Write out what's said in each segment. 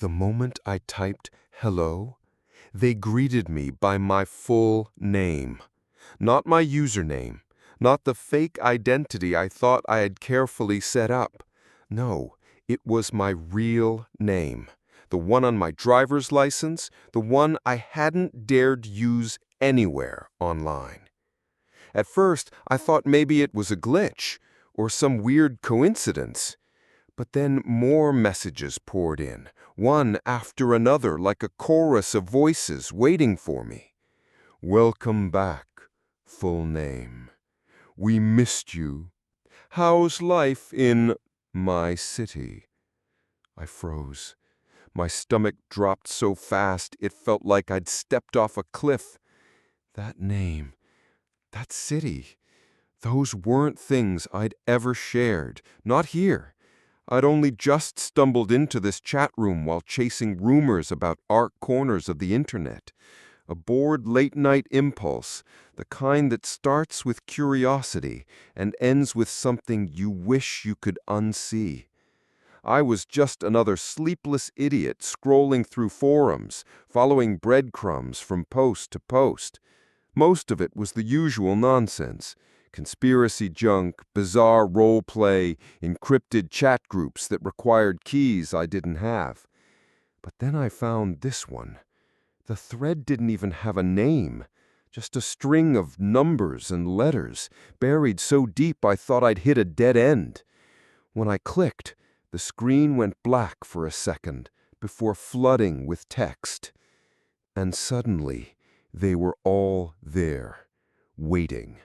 The moment I typed hello, they greeted me by my full name. Not my username, not the fake identity I thought I had carefully set up. No, it was my real name. The one on my driver's license, the one I hadn't dared use anywhere online. At first, I thought maybe it was a glitch or some weird coincidence. But then more messages poured in, one after another like a chorus of voices waiting for me. Welcome back, full name. We missed you. How's life in my city? I froze. My stomach dropped so fast it felt like I'd stepped off a cliff. That name, that city, those weren't things I'd ever shared, not here. I'd only just stumbled into this chat room while chasing rumors about art corners of the internet. A bored late-night impulse, the kind that starts with curiosity and ends with something you wish you could unsee. I was just another sleepless idiot scrolling through forums, following breadcrumbs from post to post. Most of it was the usual nonsense. Conspiracy junk, bizarre role play, encrypted chat groups that required keys I didn't have. But then I found this one. The thread didn't even have a name, just a string of numbers and letters, buried so deep I thought I'd hit a dead end. When I clicked, the screen went black for a second before flooding with text. And suddenly, they were all there, waiting.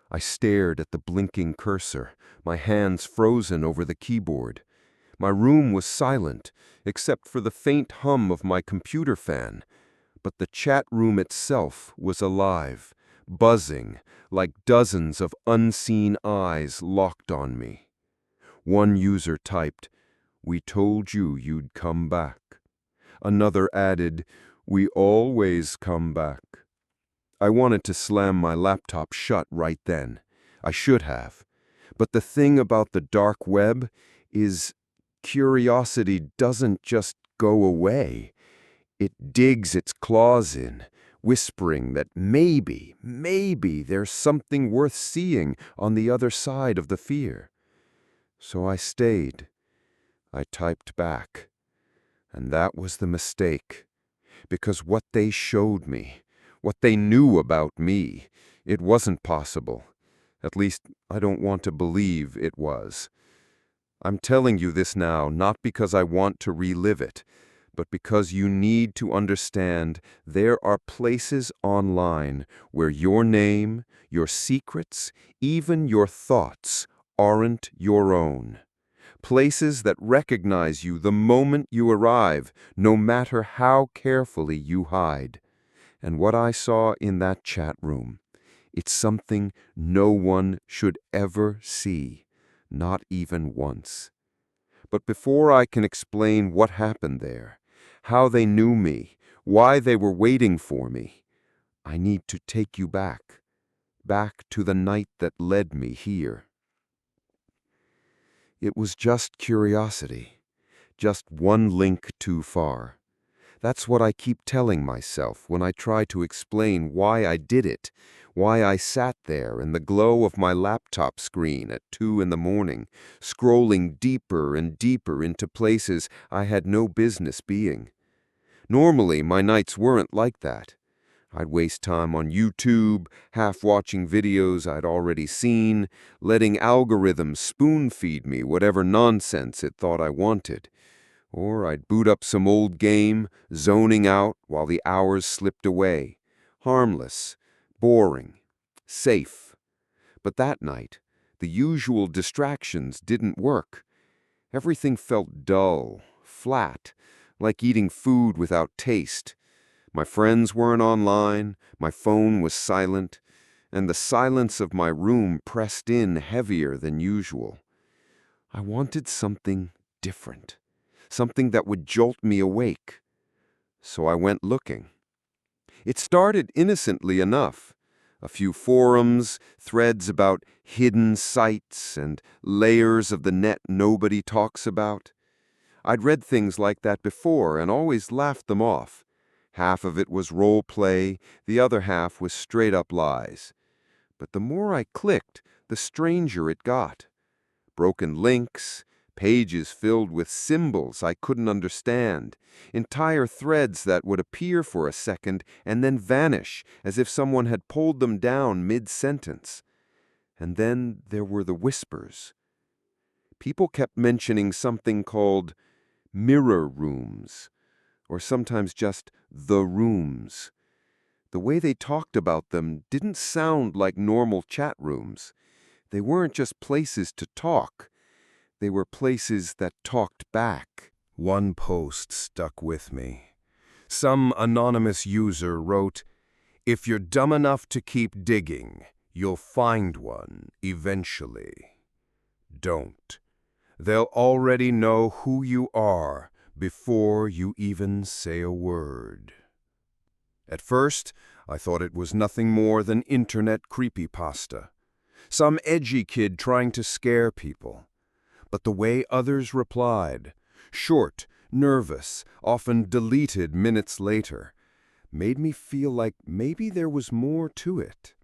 I stared at the blinking cursor, my hands frozen over the keyboard. My room was silent, except for the faint hum of my computer fan, but the chat room itself was alive, buzzing, like dozens of unseen eyes locked on me. One user typed, "We told you you'd come back." Another added, "We always come back." I wanted to slam my laptop shut right then. I should have. But the thing about the dark web is curiosity doesn't just go away. It digs its claws in, whispering that maybe there's something worth seeing on the other side of the fear. So I stayed. I typed back. And that was the mistake. Because what they showed me, what they knew about me, it wasn't possible. At least, I don't want to believe it was. I'm telling you this now not because I want to relive it, but because you need to understand there are places online where your name, your secrets, even your thoughts aren't your own. Places that recognize you the moment you arrive, no matter how carefully you hide. And what I saw in that chat room, it's something no one should ever see, not even once. But before I can explain what happened there, how they knew me, why they were waiting for me, I need to take you back to the night that led me here. It was just curiosity, just one link too far. That's what I keep telling myself when I try to explain why I did it, why I sat there in the glow of my laptop screen at 2 in the morning, scrolling deeper and deeper into places I had no business being. Normally, my nights weren't like that. I'd waste time on YouTube, half watching videos I'd already seen, letting algorithms spoon-feed me whatever nonsense it thought I wanted. Or I'd boot up some old game, zoning out while the hours slipped away. Harmless, boring, safe. But that night, the usual distractions didn't work. Everything felt dull, flat, like eating food without taste. My friends weren't online, my phone was silent, and the silence of my room pressed in heavier than usual. I wanted something different. Something that would jolt me awake. So I went looking. It started innocently enough. A few forums, threads about hidden sites, and layers of the net nobody talks about. I'd read things like that before and always laughed them off. Half of it was role play, the other half was straight-up lies. But the more I clicked, the stranger it got. Broken links, pages filled with symbols I couldn't understand, entire threads that would appear for a second and then vanish as if someone had pulled them down mid-sentence. And then there were the whispers. People kept mentioning something called mirror rooms, or sometimes just the rooms. The way they talked about them didn't sound like normal chat rooms. They weren't just places to talk. They were places that talked back. One post stuck with me. Some anonymous user wrote, "If you're dumb enough to keep digging, you'll find one eventually. Don't. They'll already know who you are before you even say a word." At first, I thought it was nothing more than internet creepypasta. Some edgy kid trying to scare people. But the way others replied, short, nervous, often deleted minutes later, made me feel like maybe there was more to it.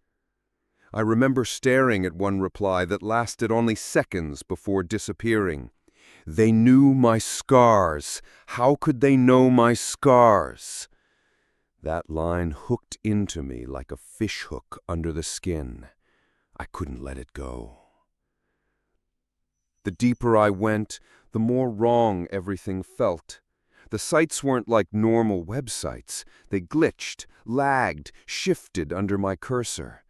I remember staring at one reply that lasted only seconds before disappearing. "They knew my scars. How could they know my scars?" That line hooked into me like a fishhook under the skin. I couldn't let it go. The deeper I went, the more wrong everything felt. The sites weren't like normal websites. They glitched, lagged, shifted under my cursor.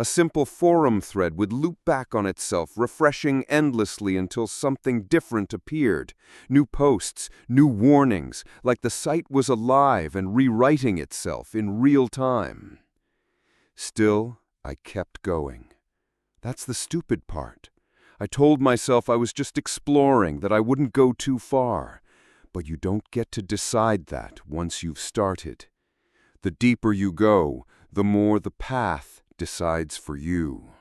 A simple forum thread would loop back on itself, refreshing endlessly until something different appeared. New posts, new warnings, like the site was alive and rewriting itself in real time. Still, I kept going. That's the stupid part. I told myself I was just exploring, that I wouldn't go too far. But you don't get to decide that once you've started. The deeper you go, the more the path decides for you.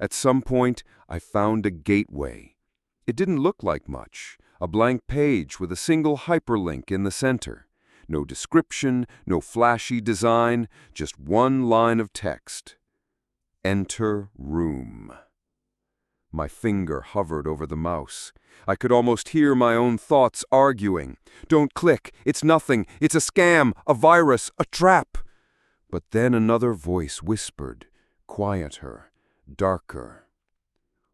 At some point, I found a gateway. It didn't look like much, a blank page with a single hyperlink in the center. No description, no flashy design, just one line of text. Enter room. My finger hovered over the mouse. I could almost hear my own thoughts arguing. "Don't click. It's nothing. It's a scam, a virus, a trap." But then another voice whispered, quieter, darker.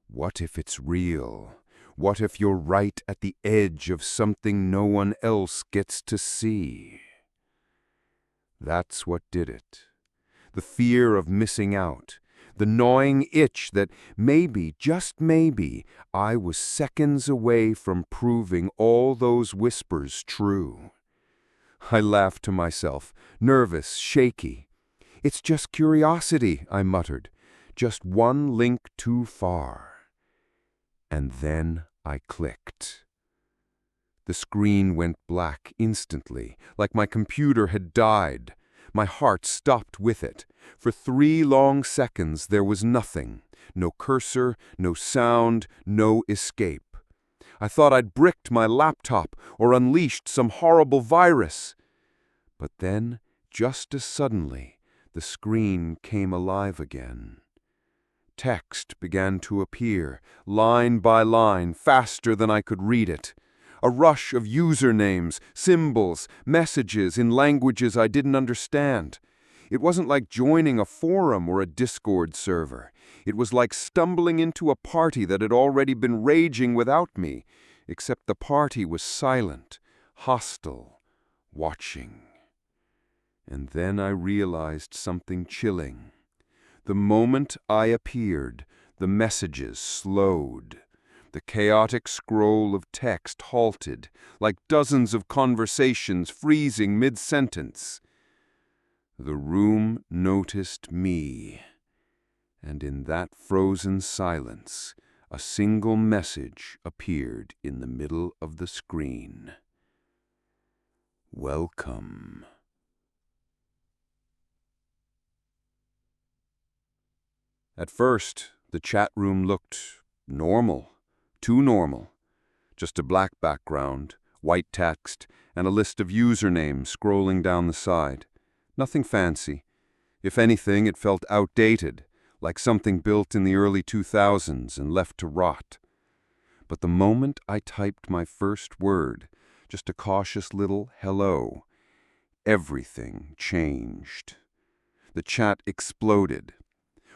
"What if it's real? What if you're right at the edge of something no one else gets to see?" That's what did it. The fear of missing out. The gnawing itch that maybe, just maybe, I was seconds away from proving all those whispers true. I laughed to myself, nervous, shaky. "It's just curiosity," I muttered. "Just one link too far." And then I clicked. The screen went black instantly, like my computer had died. My heart stopped with it. For 3 long seconds there was nothing. No cursor, no sound, no escape. I thought I'd bricked my laptop or unleashed some horrible virus. But then, just as suddenly, the screen came alive again. Text began to appear, line by line, faster than I could read it. A rush of usernames, symbols, messages in languages I didn't understand. It wasn't like joining a forum or a Discord server. It was like stumbling into a party that had already been raging without me, except the party was silent, hostile, watching. And then I realized something chilling. The moment I appeared, the messages slowed. The chaotic scroll of text halted, like dozens of conversations freezing mid-sentence. The room noticed me, and in that frozen silence, a single message appeared in the middle of the screen. "Welcome." At first, the chat room looked normal, too normal. Just a black background, white text, and a list of usernames scrolling down the side. Nothing fancy. If anything, it felt outdated, like something built in the early 2000s and left to rot. But the moment I typed my first word, just a cautious little hello, everything changed. The chat exploded.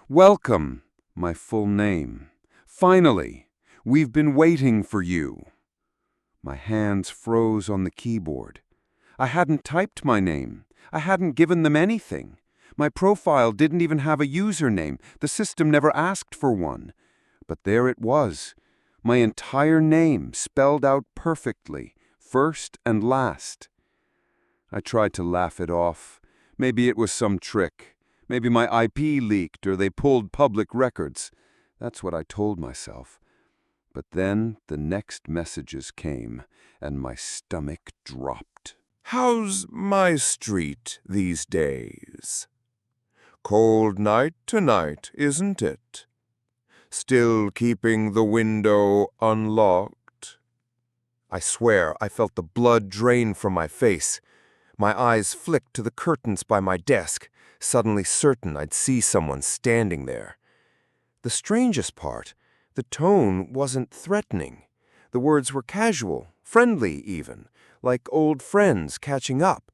"Welcome," my full name. "Finally, we've been waiting for you." My hands froze on the keyboard. I hadn't typed my name. I hadn't given them anything. My profile didn't even have a username. The system never asked for one. But there it was. My entire name spelled out perfectly, first and last. I tried to laugh it off. Maybe it was some trick. Maybe my IP leaked or they pulled public records. That's what I told myself. But then the next messages came, and my stomach dropped. How's my street these days? Cold night tonight, isn't it? Still keeping the window unlocked? I swear I felt the blood drain from my face. My eyes flicked to the curtains by my desk, suddenly certain I'd see someone standing there. The strangest part, the tone wasn't threatening. The words were casual, friendly even, like old friends catching up.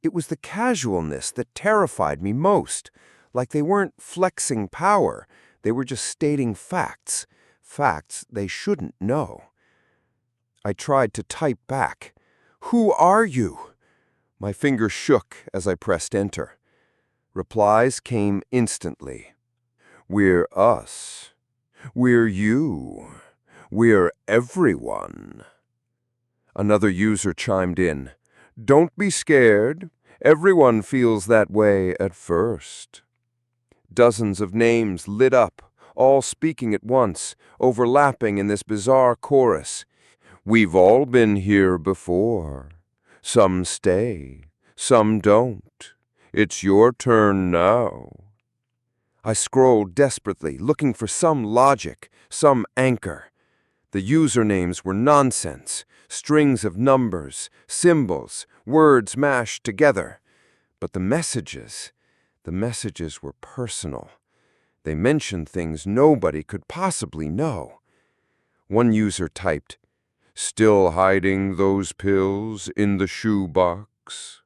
It was the casualness that terrified me most, like they weren't flexing power, they were just stating facts, facts they shouldn't know. I tried to type back, "Who are you?" My fingers shook as I pressed enter. Replies came instantly. "We're us. We're you. We're everyone." Another user chimed in. "Don't be scared. Everyone feels that way at first." Dozens of names lit up, all speaking at once, overlapping in this bizarre chorus. "We've all been here before. Some stay, some don't. It's your turn now." I scrolled desperately, looking for some logic, some anchor. The usernames were nonsense, strings of numbers, symbols, words mashed together. But the messages were personal. They mentioned things nobody could possibly know. One user typed, "Still hiding those pills in the shoebox?"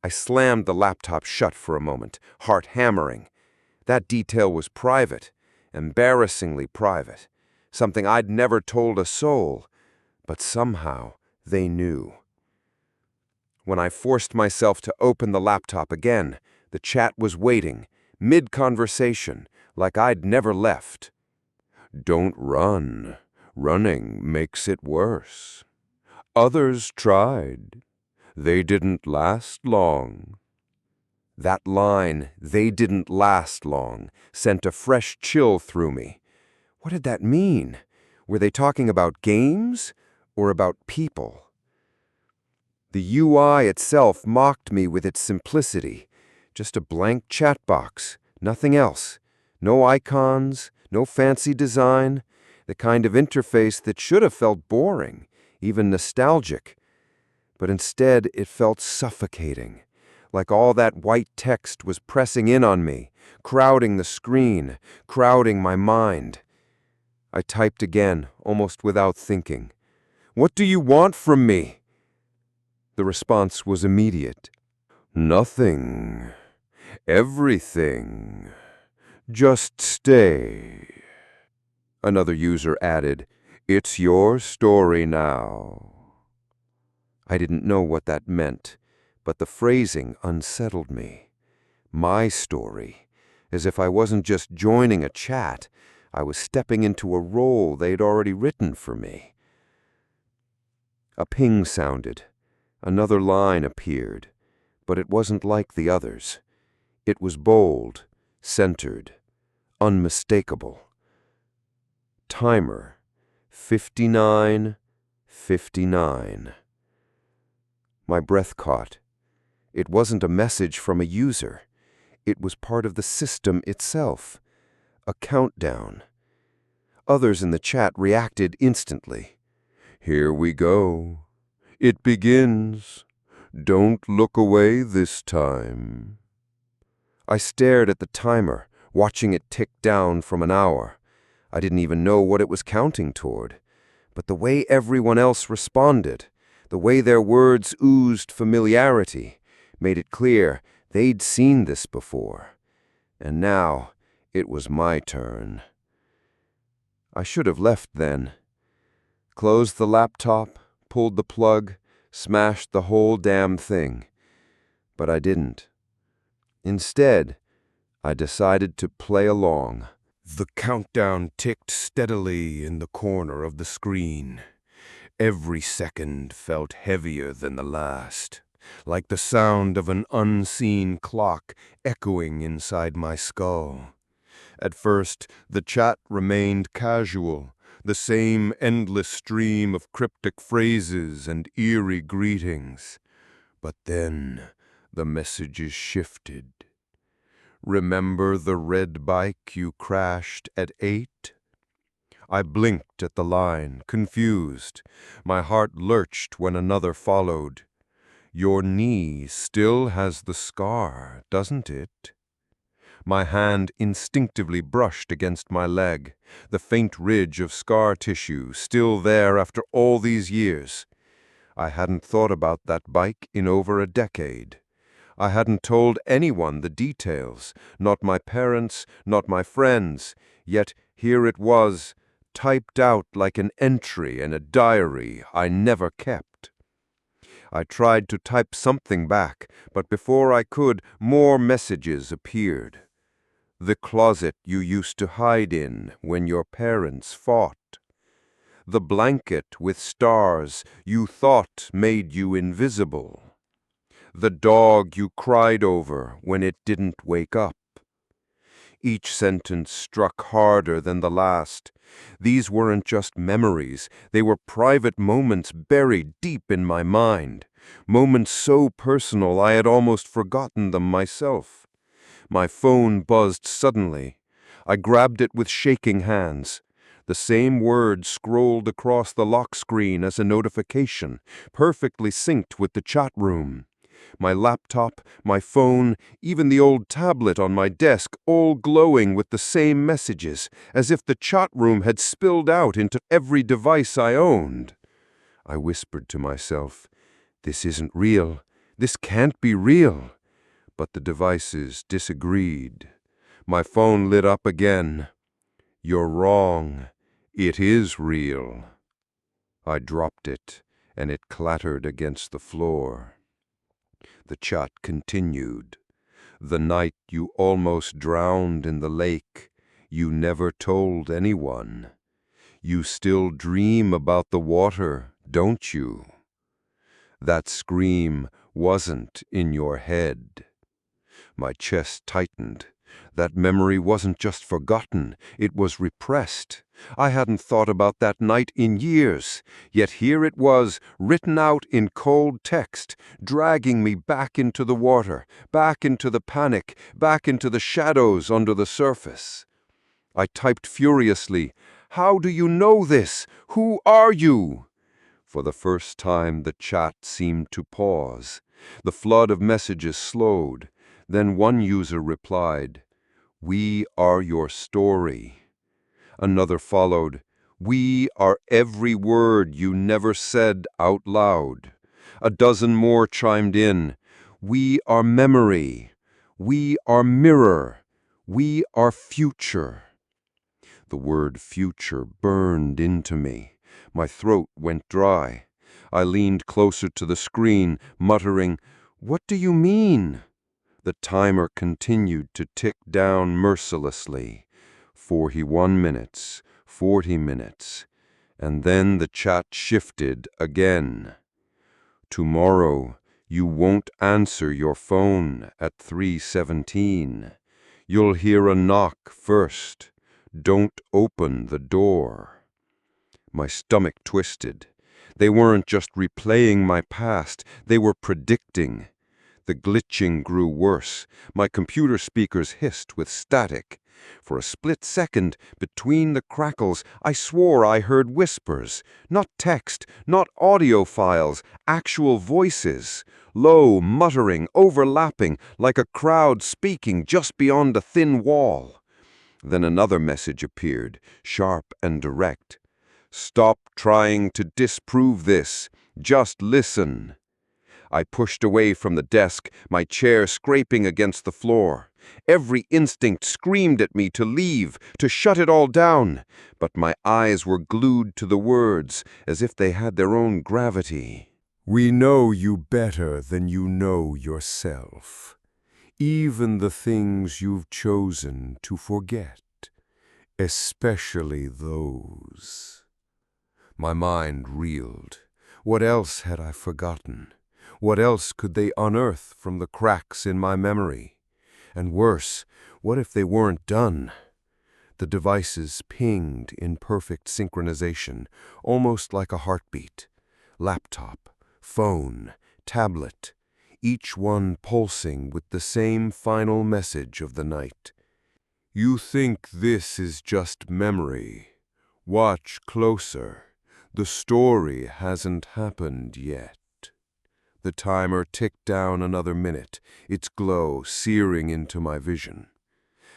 I slammed the laptop shut for a moment, heart hammering. That detail was private, embarrassingly private, something I'd never told a soul, but somehow they knew. When I forced myself to open the laptop again, the chat was waiting, mid-conversation, like I'd never left. "Don't run. Running makes it worse. Others tried. They didn't last long." That line, "they didn't last long," sent a fresh chill through me. What did that mean? Were they talking about games or about people? The UI itself mocked me with its simplicity. Just a blank chat box, nothing else. No icons, no fancy design, the kind of interface that should have felt boring, even nostalgic. But instead, it felt suffocating, like all that white text was pressing in on me, crowding the screen, crowding my mind. I typed again, almost without thinking. "What do you want from me?" The response was immediate. "Nothing. Everything. Just stay." Another user added, "It's your story now." I didn't know what that meant, but the phrasing unsettled me. My story, as if I wasn't just joining a chat, I was stepping into a role they'd already written for me. A ping sounded. Another line appeared, but it wasn't like the others. It was bold, centered, unmistakable. Timer, 59:59. My breath caught. It wasn't a message from a user. It was part of the system itself. A countdown. Others in the chat reacted instantly. Here we go. It begins. Don't look away this time. I stared at the timer, watching it tick down from an hour. I didn't even know what it was counting toward. But the way everyone else responded, the way their words oozed familiarity, made it clear they'd seen this before. And now it was my turn. I should have left then. Closed the laptop, pulled the plug, smashed the whole damn thing. But I didn't. Instead, I decided to play along. The countdown ticked steadily in the corner of the screen. Every second felt heavier than the last, like the sound of an unseen clock echoing inside my skull. At first, the chat remained casual, the same endless stream of cryptic phrases and eerie greetings. But then the messages shifted. Remember the red bike you crashed at 8? I blinked at the line, confused. My heart lurched when another followed. Your knee still has the scar, doesn't it? My hand instinctively brushed against my leg, the faint ridge of scar tissue still there after all these years. I hadn't thought about that bike in over a decade. I hadn't told anyone the details, not my parents, not my friends, yet here it was, typed out like an entry in a diary I never kept. I tried to type something back, but before I could, more messages appeared. The closet you used to hide in when your parents fought. The blanket with stars you thought made you invisible. The dog you cried over when it didn't wake up. Each sentence struck harder than the last. These weren't just memories, they were private moments buried deep in my mind. Moments so personal I had almost forgotten them myself. My phone buzzed suddenly. I grabbed it with shaking hands. The same word scrolled across the lock screen as a notification, perfectly synced with the chat room. My laptop, my phone, even the old tablet on my desk, all glowing with the same messages, as if the chat room had spilled out into every device I owned. I whispered to myself, "This isn't real. This can't be real." But the devices disagreed. My phone lit up again. "You're wrong. It is real." I dropped it, and it clattered against the floor. The chat continued. "The night you almost drowned in the lake, you never told anyone. You still dream about the water, don't you? That scream wasn't in your head." My chest tightened. That memory wasn't just forgotten, it was repressed. I hadn't thought about that night in years, yet here it was, written out in cold text, dragging me back into the water, back into the panic, back into the shadows under the surface. I typed furiously, "How do you know this? Who are you?" For the first time, the chat seemed to pause. The flood of messages slowed. Then one user replied, "We are your story." Another followed, "We are every word you never said out loud." A dozen more chimed in, "We are memory. We are mirror. We are future." The word future burned into me. My throat went dry. I leaned closer to the screen, muttering, "What do you mean?" The timer continued to tick down mercilessly. 41 minutes, 40 minutes, and then the chat shifted again. "Tomorrow, you won't answer your phone at 3:17. You'll hear a knock first. Don't open the door." My stomach twisted. They weren't just replaying my past, they were predicting. The glitching grew worse. My computer speakers hissed with static. For a split second, between the crackles, I swore I heard whispers. Not text, not audio files, actual voices. Low, muttering, overlapping, like a crowd speaking just beyond a thin wall. Then another message appeared, sharp and direct. "Stop trying to disprove this. Just listen." I pushed away from the desk, my chair scraping against the floor. Every instinct screamed at me to leave, to shut it all down, but my eyes were glued to the words, as if they had their own gravity. We know you better than you know yourself, even the things you've chosen to forget, especially those. My mind reeled. What else had I forgotten? What else could they unearth from the cracks in my memory? And worse, what if they weren't done? The devices pinged in perfect synchronization, almost like a heartbeat. Laptop, phone, tablet, each one pulsing with the same final message of the night. You think this is just memory. Watch closer. The story hasn't happened yet. The timer ticked down another minute, its glow searing into my vision.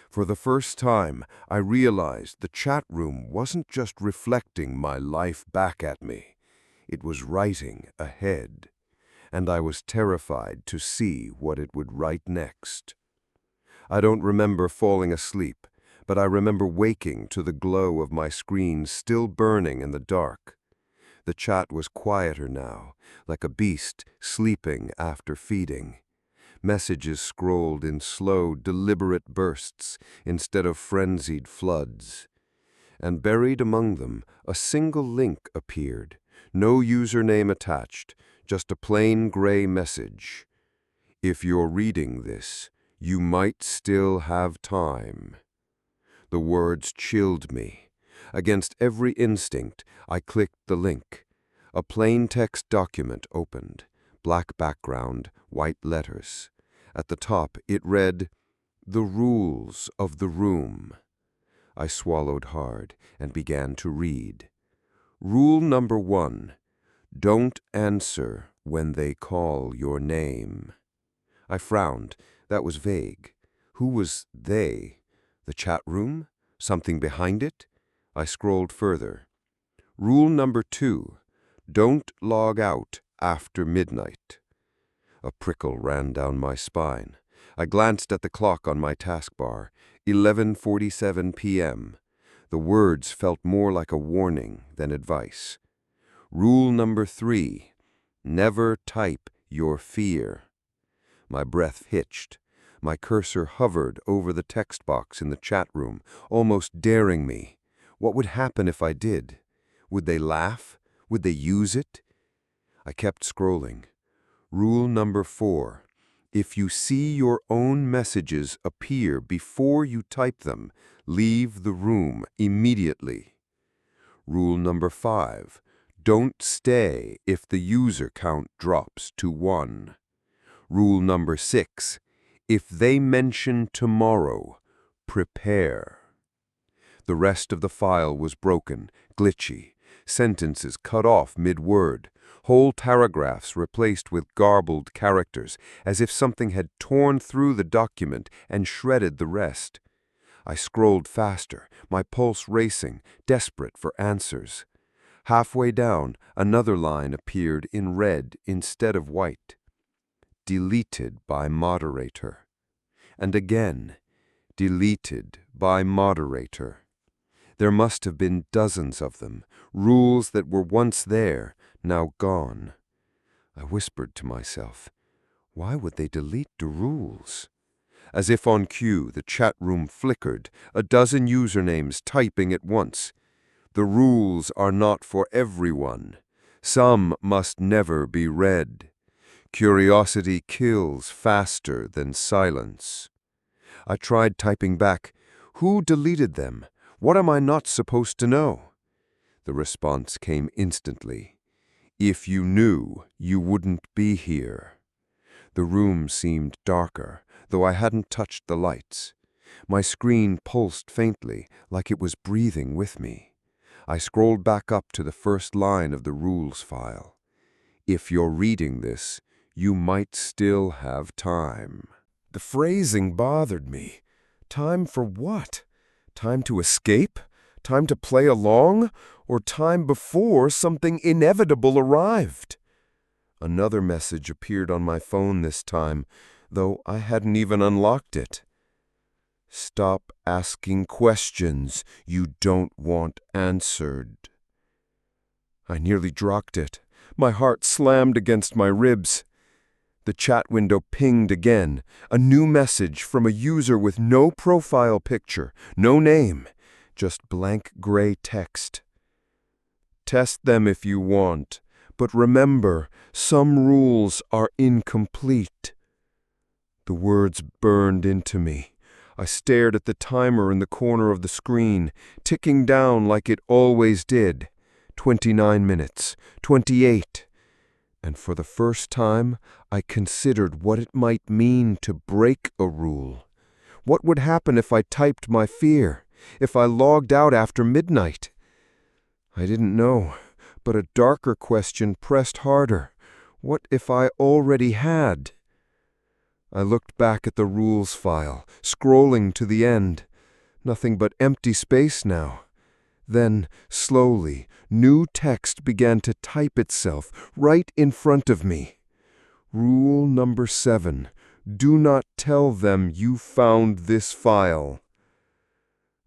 For the first time, I realized the chat room wasn't just reflecting my life back at me. It was writing ahead, and I was terrified to see what it would write next. I don't remember falling asleep, but I remember waking to the glow of my screen still burning in the dark. The chat was quieter now, like a beast sleeping after feeding. Messages scrolled in slow, deliberate bursts instead of frenzied floods. And buried among them, a single link appeared. No username attached, just a plain gray message. If you're reading this, you might still have time. The words chilled me. Against every instinct, I clicked the link. A plain text document opened. Black background, white letters. At the top, it read, "The rules of the room." I swallowed hard and began to read. Rule number 1, don't answer when they call your name. I frowned. That was vague. Who was they? The chat room? Something behind it? I scrolled further. Rule number 2, don't log out after midnight. A prickle ran down my spine. I glanced at the clock on my taskbar. 11:47 p.m. The words felt more like a warning than advice. Rule number 3, never type your fear. My breath hitched. My cursor hovered over the text box in the chat room, almost daring me. What would happen if I did? Would they laugh? Would they use it? I kept scrolling. Rule number 4, if you see your own messages appear before you type them, leave the room immediately. Rule number 5, don't stay if the user count drops to 1. Rule number 6, if they mention tomorrow, prepare. The rest of the file was broken, glitchy, sentences cut off mid-word, whole paragraphs replaced with garbled characters, as if something had torn through the document and shredded the rest. I scrolled faster, my pulse racing, desperate for answers. Halfway down, another line appeared in red instead of white. Deleted by moderator. And again, deleted by moderator. There must have been dozens of them, rules that were once there, now gone. I whispered to myself, why would they delete the rules? As if on cue, the chat room flickered, a dozen usernames typing at once. The rules are not for everyone. Some must never be read. Curiosity kills faster than silence. I tried typing back, who deleted them? What am I not supposed to know? The response came instantly. If you knew, you wouldn't be here. The room seemed darker, though I hadn't touched the lights. My screen pulsed faintly, like it was breathing with me. I scrolled back up to the first line of the rules file. If you're reading this, you might still have time. The phrasing bothered me. Time for what? Time to escape? Time to play along? Or time before something inevitable arrived? Another message appeared on my phone this time, though I hadn't even unlocked it. Stop asking questions you don't want answered. I nearly dropped it. My heart slammed against my ribs. The chat window pinged again, a new message from a user with no profile picture, no name, just blank gray text. Test them if you want, but remember, some rules are incomplete. The words burned into me. I stared at the timer in the corner of the screen, ticking down like it always did. 29 minutes, 28. And for the first time, I considered what it might mean to break a rule. What would happen if I typed my fear, if I logged out after midnight? I didn't know, but a darker question pressed harder. What if I already had? I looked back at the rules file, scrolling to the end. Nothing but empty space now. Then, slowly, new text began to type itself right in front of me. Rule number 7. Do not tell them you found this file.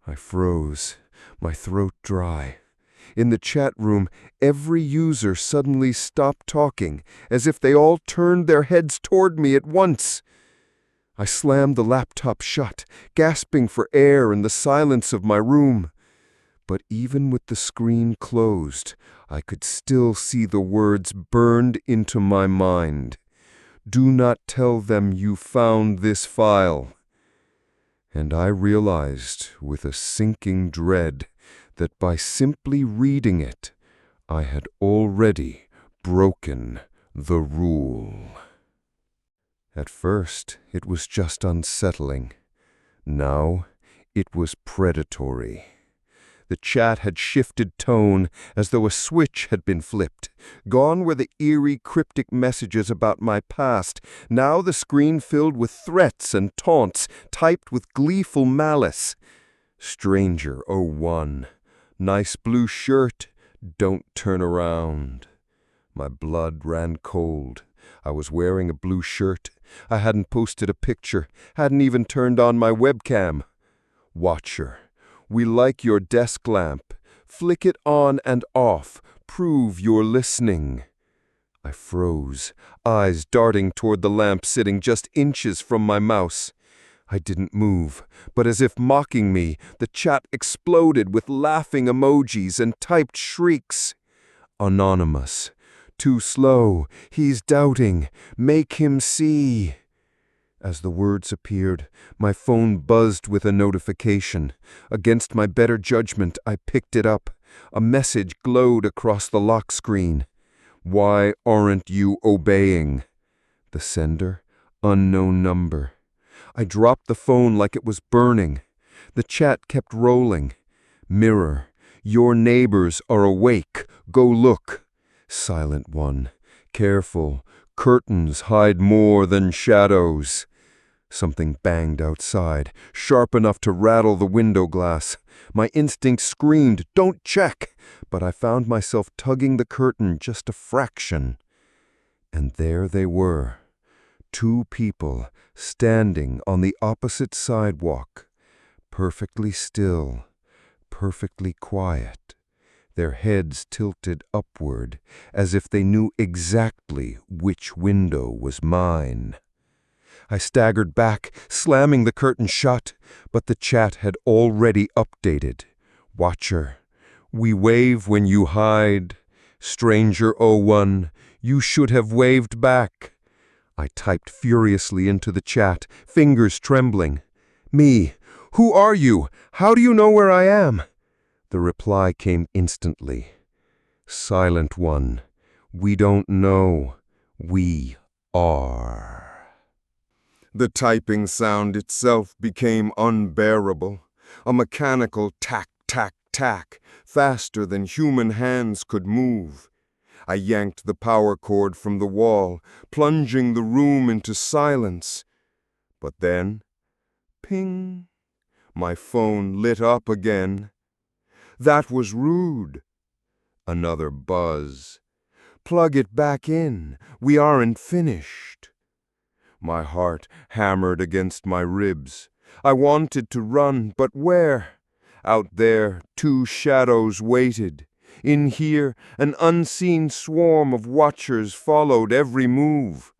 I froze, my throat dry. In the chat room, every user suddenly stopped talking, as if they all turned their heads toward me at once. I slammed the laptop shut, gasping for air in the silence of my room. But even with the screen closed, I could still see the words burned into my mind. Do not tell them you found this file. And I realized with a sinking dread that by simply reading it, I had already broken the rule. At first, it was just unsettling. Now, it was predatory. The chat had shifted tone as though a switch had been flipped. Gone were the eerie, cryptic messages about my past. Now the screen filled with threats and taunts, typed with gleeful malice. Stranger 01. Nice blue shirt. Don't turn around. My blood ran cold. I was wearing a blue shirt. I hadn't posted a picture, hadn't even turned on my webcam. Watcher. We like your desk lamp. Flick it on and off. Prove you're listening. I froze, eyes darting toward the lamp sitting just inches from my mouse. I didn't move, but as if mocking me, the chat exploded with laughing emojis and typed shrieks. Anonymous. Too slow. He's doubting. Make him see. As the words appeared, my phone buzzed with a notification. Against my better judgment, I picked it up. A message glowed across the lock screen. Why aren't you obeying? The sender? Unknown number. I dropped the phone like it was burning. The chat kept rolling. Mirror. Your neighbors are awake. Go look. Silent one. Careful. Curtains hide more than shadows. Something banged outside, sharp enough to rattle the window glass. My instinct screamed, "Don't check!" But I found myself tugging the curtain just a fraction. And there they were, 2 people standing on the opposite sidewalk, perfectly still, perfectly quiet, their heads tilted upward, as if they knew exactly which window was mine. I staggered back, slamming the curtain shut, but the chat had already updated. Watcher, we wave when you hide. Stranger 01, you should have waved back. I typed furiously into the chat, fingers trembling. Me, who are you? How do you know where I am? The reply came instantly. Silent one, we don't know. We are. The typing sound itself became unbearable, a mechanical tack, tack, tack, faster than human hands could move. I yanked the power cord from the wall, plunging the room into silence. But then, ping, my phone lit up again. That was rude. Another buzz. Plug it back in. We aren't finished. My heart hammered against my ribs. I wanted to run, but where? Out there, two shadows waited. In here, an unseen swarm of watchers followed every move.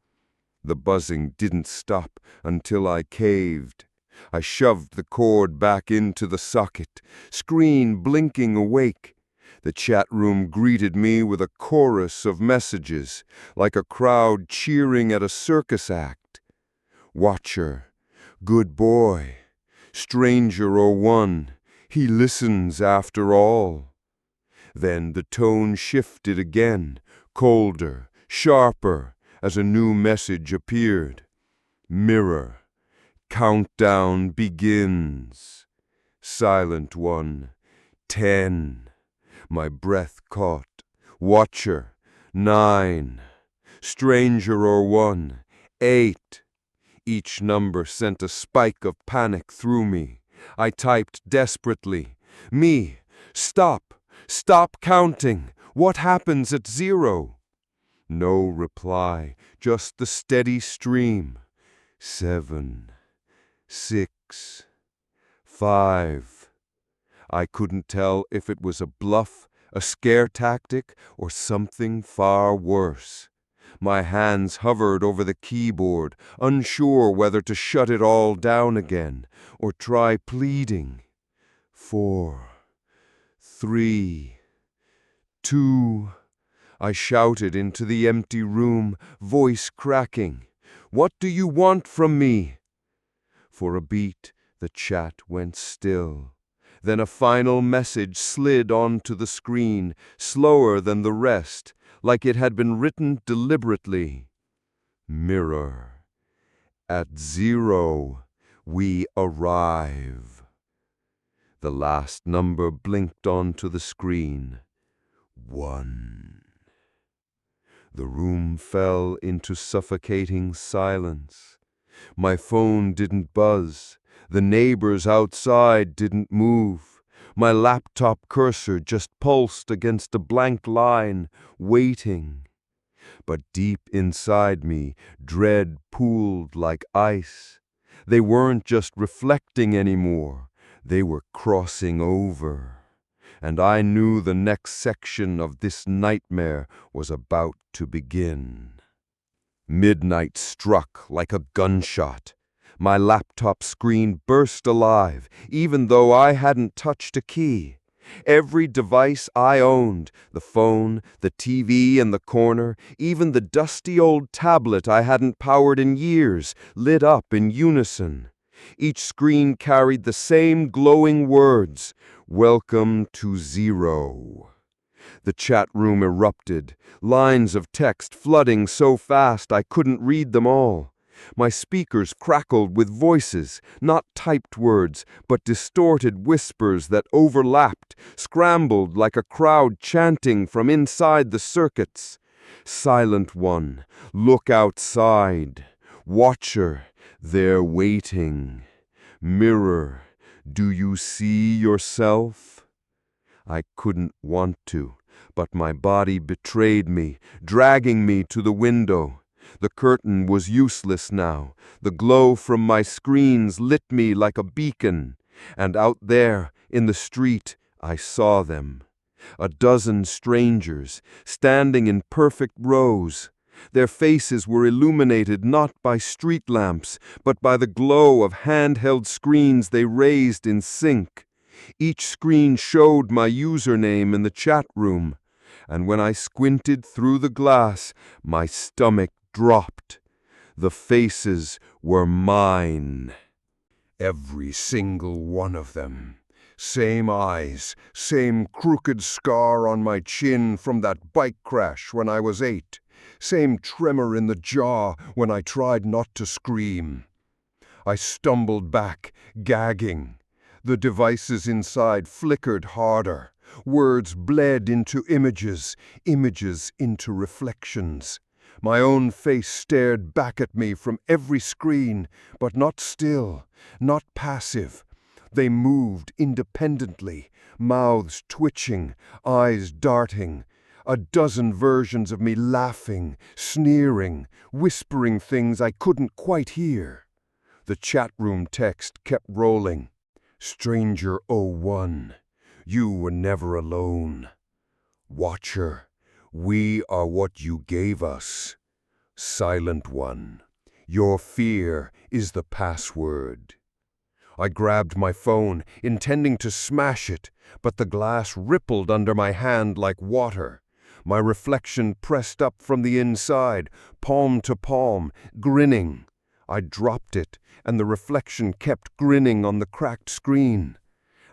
The buzzing didn't stop until I caved. I shoved the cord back into the socket, screen blinking awake. The chat room greeted me with a chorus of messages, like a crowd cheering at a circus act. Watcher, good boy, stranger or one, he listens after all. Then the tone shifted again, colder, sharper, as a new message appeared. Mirror, countdown begins. Silent one, 10. My breath caught. Watcher, 9. Stranger or one, 8. Each number sent a spike of panic through me. I typed desperately, "Me, stop! Stop counting! What happens at 0? No reply, just the steady stream. 7, 6, 5. I couldn't tell if it was a bluff, a scare tactic, or something far worse. My hands hovered over the keyboard, unsure whether to shut it all down again or try pleading. 4, 3, 2. I shouted into the empty room, voice cracking. "What do you want from me?" For a beat, the chat went still. Then a final message slid onto the screen, slower than the rest, like it had been written deliberately. Mirror. At 0, we arrive. The last number blinked onto the screen. 1. The room fell into suffocating silence. My phone didn't buzz. The neighbors outside didn't move. My laptop cursor just pulsed against a blank line, waiting. But deep inside me, dread pooled like ice. They weren't just reflecting anymore. They were crossing over. And I knew the next section of this nightmare was about to begin. Midnight struck like a gunshot. My laptop screen burst alive, even though I hadn't touched a key. Every device I owned, the phone, the TV in the corner, even the dusty old tablet I hadn't powered in years, lit up in unison. Each screen carried the same glowing words, "Welcome to 0." The chat room erupted, lines of text flooding so fast I couldn't read them all. My speakers crackled with voices, not typed words, but distorted whispers that overlapped, scrambled like a crowd chanting from inside the circuits. Silent one, look outside. Watcher, they're waiting. Mirror, do you see yourself? I couldn't want to, but my body betrayed me, dragging me to the window. The curtain was useless now. The glow from my screens lit me like a beacon. And out there, in the street, I saw them. A dozen strangers, standing in perfect rows. Their faces were illuminated not by street lamps, but by the glow of handheld screens they raised in sync. Each screen showed my username in the chat room, and when I squinted through the glass, my stomach dropped. The faces were mine. Every single one of them. Same eyes, same crooked scar on my chin from that bike crash when I was 8. Same tremor in the jaw when I tried not to scream. I stumbled back, gagging. The devices inside flickered harder. Words bled into images, images into reflections. My own face stared back at me from every screen, but not still, not passive. They moved independently, mouths twitching, eyes darting. A dozen versions of me laughing, sneering, whispering things I couldn't quite hear. The chatroom text kept rolling. Stranger '01, you were never alone. Watcher, we are what you gave us. Silent one, your fear is the password. I grabbed my phone, intending to smash it, but the glass rippled under my hand like water. My reflection pressed up from the inside, palm to palm, grinning. I dropped it, and the reflection kept grinning on the cracked screen.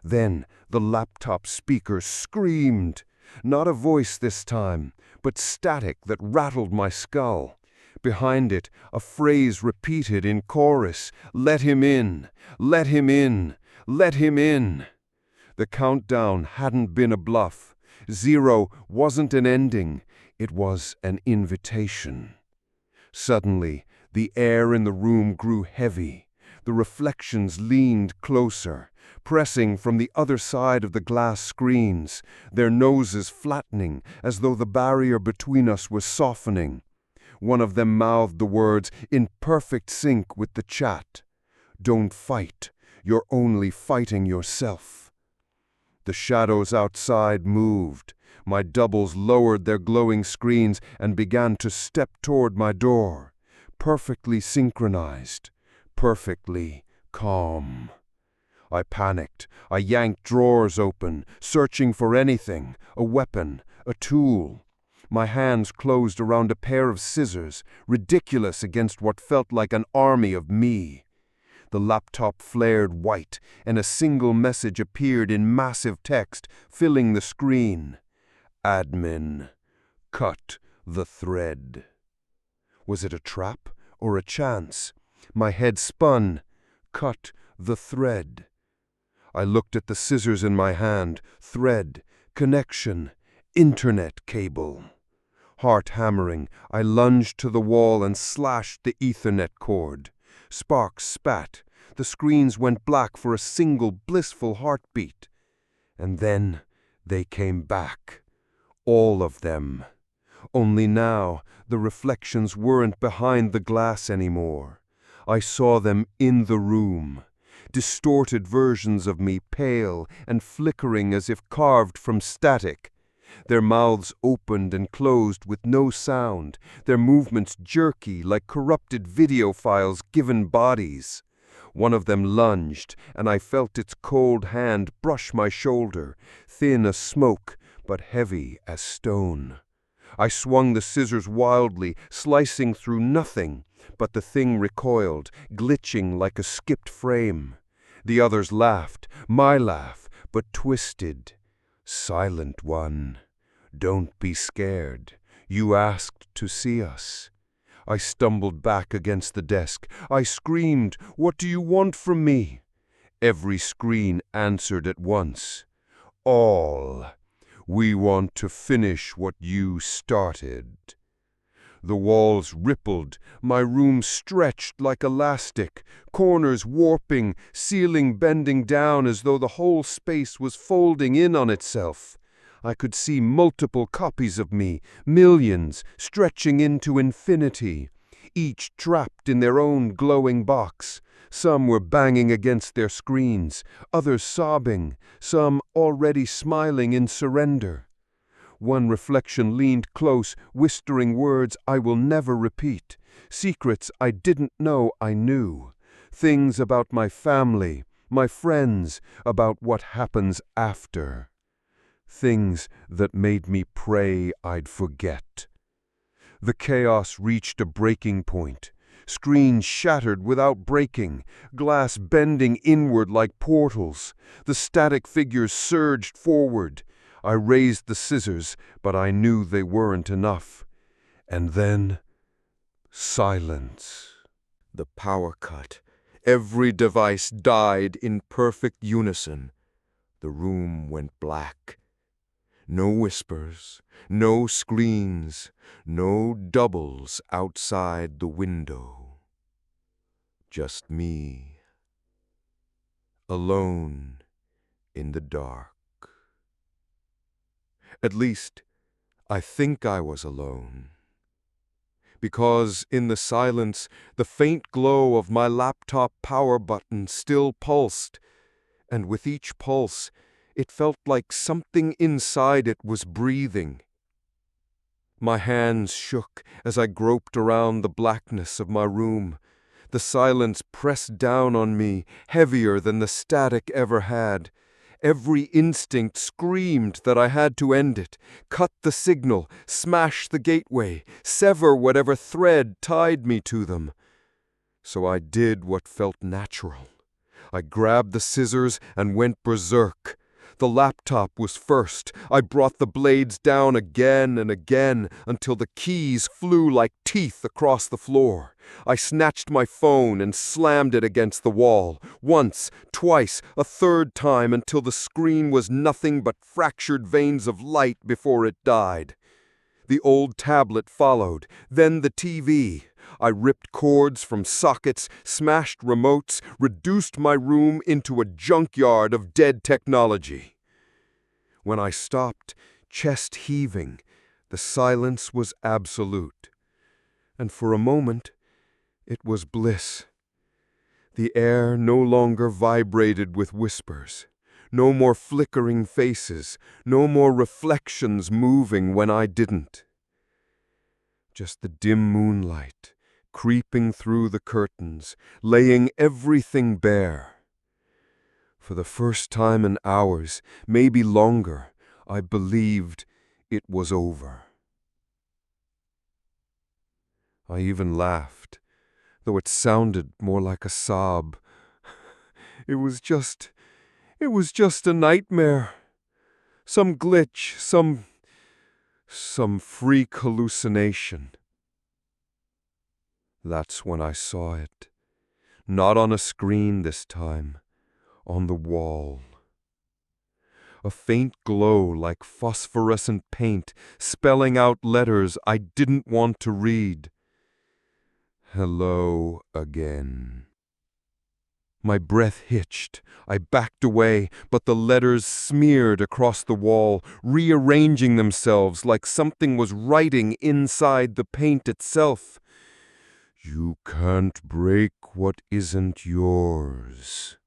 Then the laptop speaker screamed. Not a voice this time, but static that rattled my skull. Behind it, a phrase repeated in chorus, "Let him in, let him in, let him in." The countdown hadn't been a bluff. 0 wasn't an ending, it was an invitation. Suddenly, the air in the room grew heavy. The reflections leaned closer, pressing from the other side of the glass screens, their noses flattening as though the barrier between us was softening. One of them mouthed the words in perfect sync with the chat. "Don't fight, you're only fighting yourself." The shadows outside moved. My doubles lowered their glowing screens and began to step toward my door. Perfectly synchronized, perfectly calm. I panicked. I yanked drawers open, searching for anything, a weapon, a tool. My hands closed around a pair of scissors, ridiculous against what felt like an army of me. The laptop flared white, and a single message appeared in massive text, filling the screen. Admin, cut the thread. Was it a trap or a chance? My head spun. Cut the thread. I looked at the scissors in my hand. Thread, connection, internet cable. Heart hammering, I lunged to the wall and slashed the Ethernet cord. Sparks spat. The screens went black for a single blissful heartbeat. And then they came back. All of them. Only now, the reflections weren't behind the glass anymore. I saw them in the room. Distorted versions of me, pale and flickering as if carved from static. Their mouths opened and closed with no sound, their movements jerky like corrupted video files given bodies. One of them lunged, and I felt its cold hand brush my shoulder, thin as smoke, but heavy as stone. I swung the scissors wildly, slicing through nothing, but the thing recoiled, glitching like a skipped frame. The others laughed, my laugh, but twisted. Silent one, don't be scared. You asked to see us. I stumbled back against the desk. I screamed, "What do you want from me?" Every screen answered at once. All. We want to finish what you started. The walls rippled, my room stretched like elastic, corners warping, ceiling bending down as though the whole space was folding in on itself. I could see multiple copies of me, millions, stretching into infinity, each trapped in their own glowing box. Some were banging against their screens, others sobbing, some already smiling in surrender. One reflection leaned close, whispering words I will never repeat, secrets I didn't know I knew, things about my family, my friends, about what happens after. Things that made me pray I'd forget. The chaos reached a breaking point. Screens shattered without breaking, glass bending inward like portals. The static figures surged forward. I raised the scissors, but I knew they weren't enough. And then, silence. The power cut. Every device died in perfect unison. The room went black. No whispers, no screens, no doubles outside the window. Just me, alone in the dark. At least, I think I was alone. Because in the silence, the faint glow of my laptop power button still pulsed, and with each pulse, it felt like something inside it was breathing. My hands shook as I groped around the blackness of my room. The silence pressed down on me, heavier than the static ever had. Every instinct screamed that I had to end it, cut the signal, smash the gateway, sever whatever thread tied me to them. So I did what felt natural. I grabbed the scissors and went berserk. The laptop was first. I brought the blades down again and again until the keys flew like teeth across the floor. I snatched my phone and slammed it against the wall. Once, twice, a third time until the screen was nothing but fractured veins of light before it died. The old tablet followed, then the TV. I ripped cords from sockets, smashed remotes, reduced my room into a junkyard of dead technology. When I stopped, chest heaving, the silence was absolute. And for a moment, it was bliss. The air no longer vibrated with whispers. No more flickering faces, no more reflections moving when I didn't. Just the dim moonlight, creeping through the curtains, laying everything bare. For the first time in hours, maybe longer, I believed it was over. I even laughed, though it sounded more like a sob. It was just a nightmare. Some glitch, some freak hallucination. That's when I saw it. Not on a screen this time, on the wall. A faint glow like phosphorescent paint, spelling out letters I didn't want to read. Hello again. My breath hitched. I backed away, but the letters smeared across the wall, rearranging themselves like something was writing inside the paint itself. You can't break what isn't yours.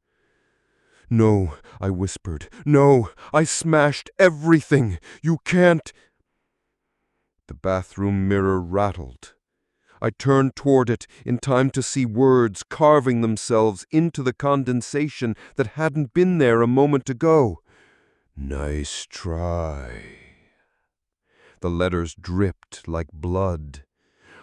No, I whispered. No, I smashed everything. You can't. The bathroom mirror rattled. I turned toward it in time to see words carving themselves into the condensation that hadn't been there a moment ago. Nice try. The letters dripped like blood.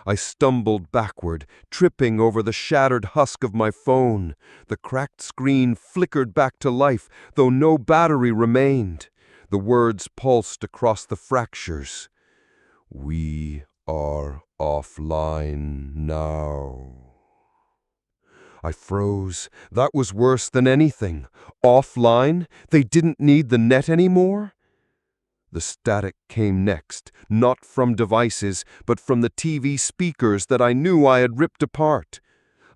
I stumbled backward, tripping over the shattered husk of my phone. The cracked screen flickered back to life, though no battery remained. The words pulsed across the fractures. We are offline now. I froze. That was worse than anything. Offline? They didn't need the net anymore? The static came next, not from devices, but from the TV speakers that I knew I had ripped apart.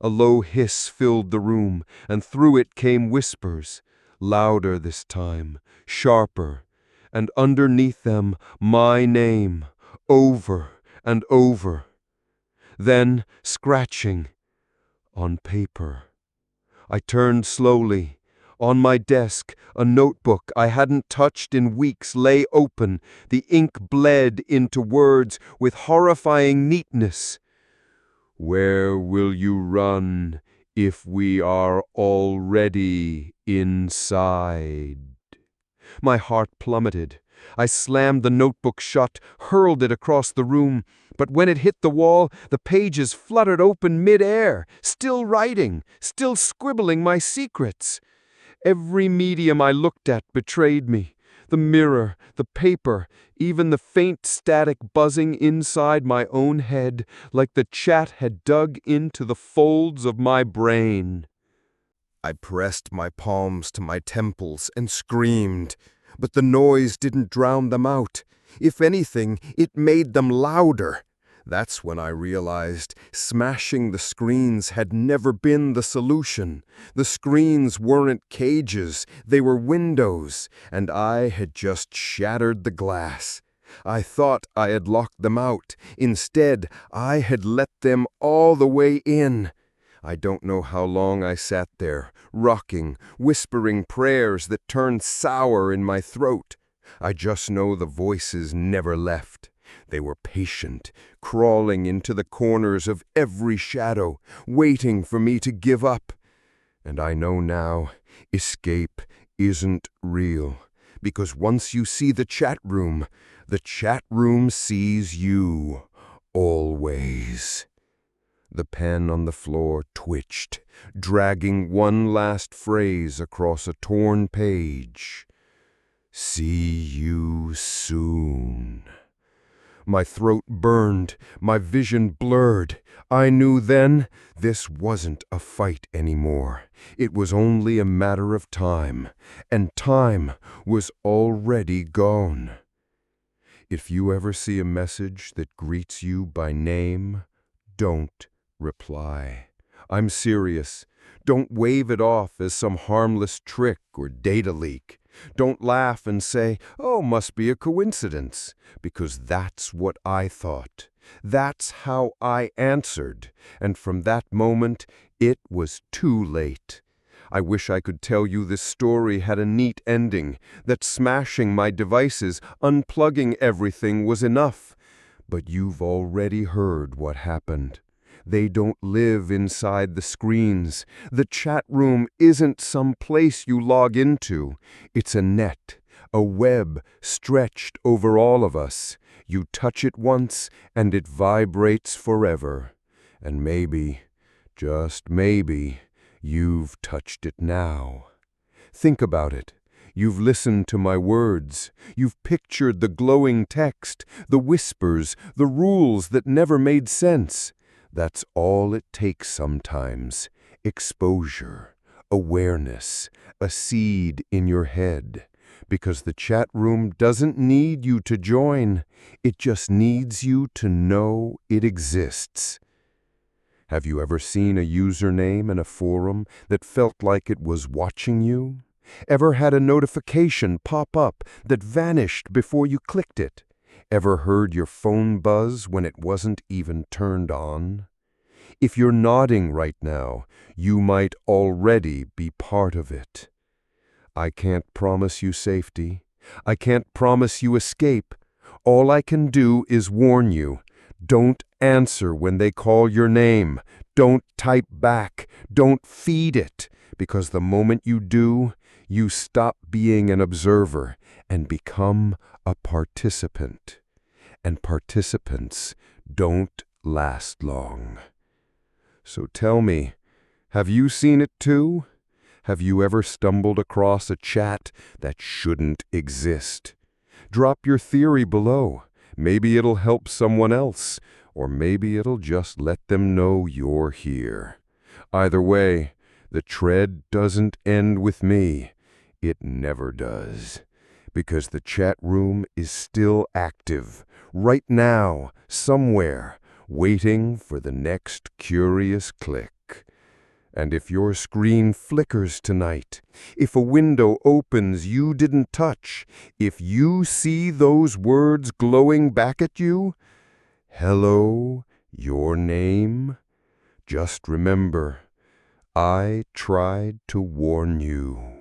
A low hiss filled the room, and through it came whispers, louder this time, sharper, and underneath them my name, over and over. Then scratching on paper. I turned slowly. On my desk, a notebook I hadn't touched in weeks lay open. The ink bled into words with horrifying neatness. Where will you run if we are already inside? My heart plummeted. I slammed the notebook shut, hurled it across the room, but when it hit the wall, the pages fluttered open mid-air, still writing, still scribbling my secrets. Every medium I looked at betrayed me. The mirror, the paper, even the faint static buzzing inside my own head, like the chat had dug into the folds of my brain. I pressed my palms to my temples and screamed, but the noise didn't drown them out. If anything, it made them louder. That's when I realized smashing the screens had never been the solution. The screens weren't cages, they were windows, and I had just shattered the glass. I thought I had locked them out. Instead, I had let them all the way in. I don't know how long I sat there, rocking, whispering prayers that turned sour in my throat. I just know the voices never left. They were patient, crawling into the corners of every shadow, waiting for me to give up. And I know now, escape isn't real, because once you see the chat room sees you, always. The pen on the floor twitched, dragging one last phrase across a torn page. See you soon. My throat burned, my vision blurred. I knew then this wasn't a fight anymore. It was only a matter of time, and time was already gone. If you ever see a message that greets you by name, don't reply. I'm serious. Don't wave it off as some harmless trick or data leak. Don't laugh and say, "Oh, must be a coincidence," because that's what I thought. That's how I answered, and from that moment, it was too late. I wish I could tell you this story had a neat ending, that smashing my devices, unplugging everything was enough. But you've already heard what happened. They don't live inside the screens. The chat room isn't some place you log into. It's a net, a web stretched over all of us. You touch it once, and it vibrates forever. And maybe, just maybe, you've touched it now. Think about it. You've listened to my words. You've pictured the glowing text, the whispers, the rules that never made sense. That's all it takes sometimes. Exposure, awareness, a seed in your head. Because the chat room doesn't need you to join. It just needs you to know it exists. Have you ever seen a username in a forum that felt like it was watching you? Ever had a notification pop up that vanished before you clicked it? Ever heard your phone buzz when it wasn't even turned on? If you're nodding right now, you might already be part of it. I can't promise you safety. I can't promise you escape. All I can do is warn you. Don't answer when they call your name. Don't type back. Don't feed it. Because the moment you do, you stop being an observer and become a participant. And participants don't last long. So tell me, have you seen it too? Have you ever stumbled across a chat that shouldn't exist? Drop your theory below. Maybe it'll help someone else, or maybe it'll just let them know you're here. Either way, the tread doesn't end with me. It never does. Because the chat room is still active, right now, somewhere, waiting for the next curious click. And if your screen flickers tonight, if a window opens you didn't touch, if you see those words glowing back at you, hello, your name, just remember, I tried to warn you.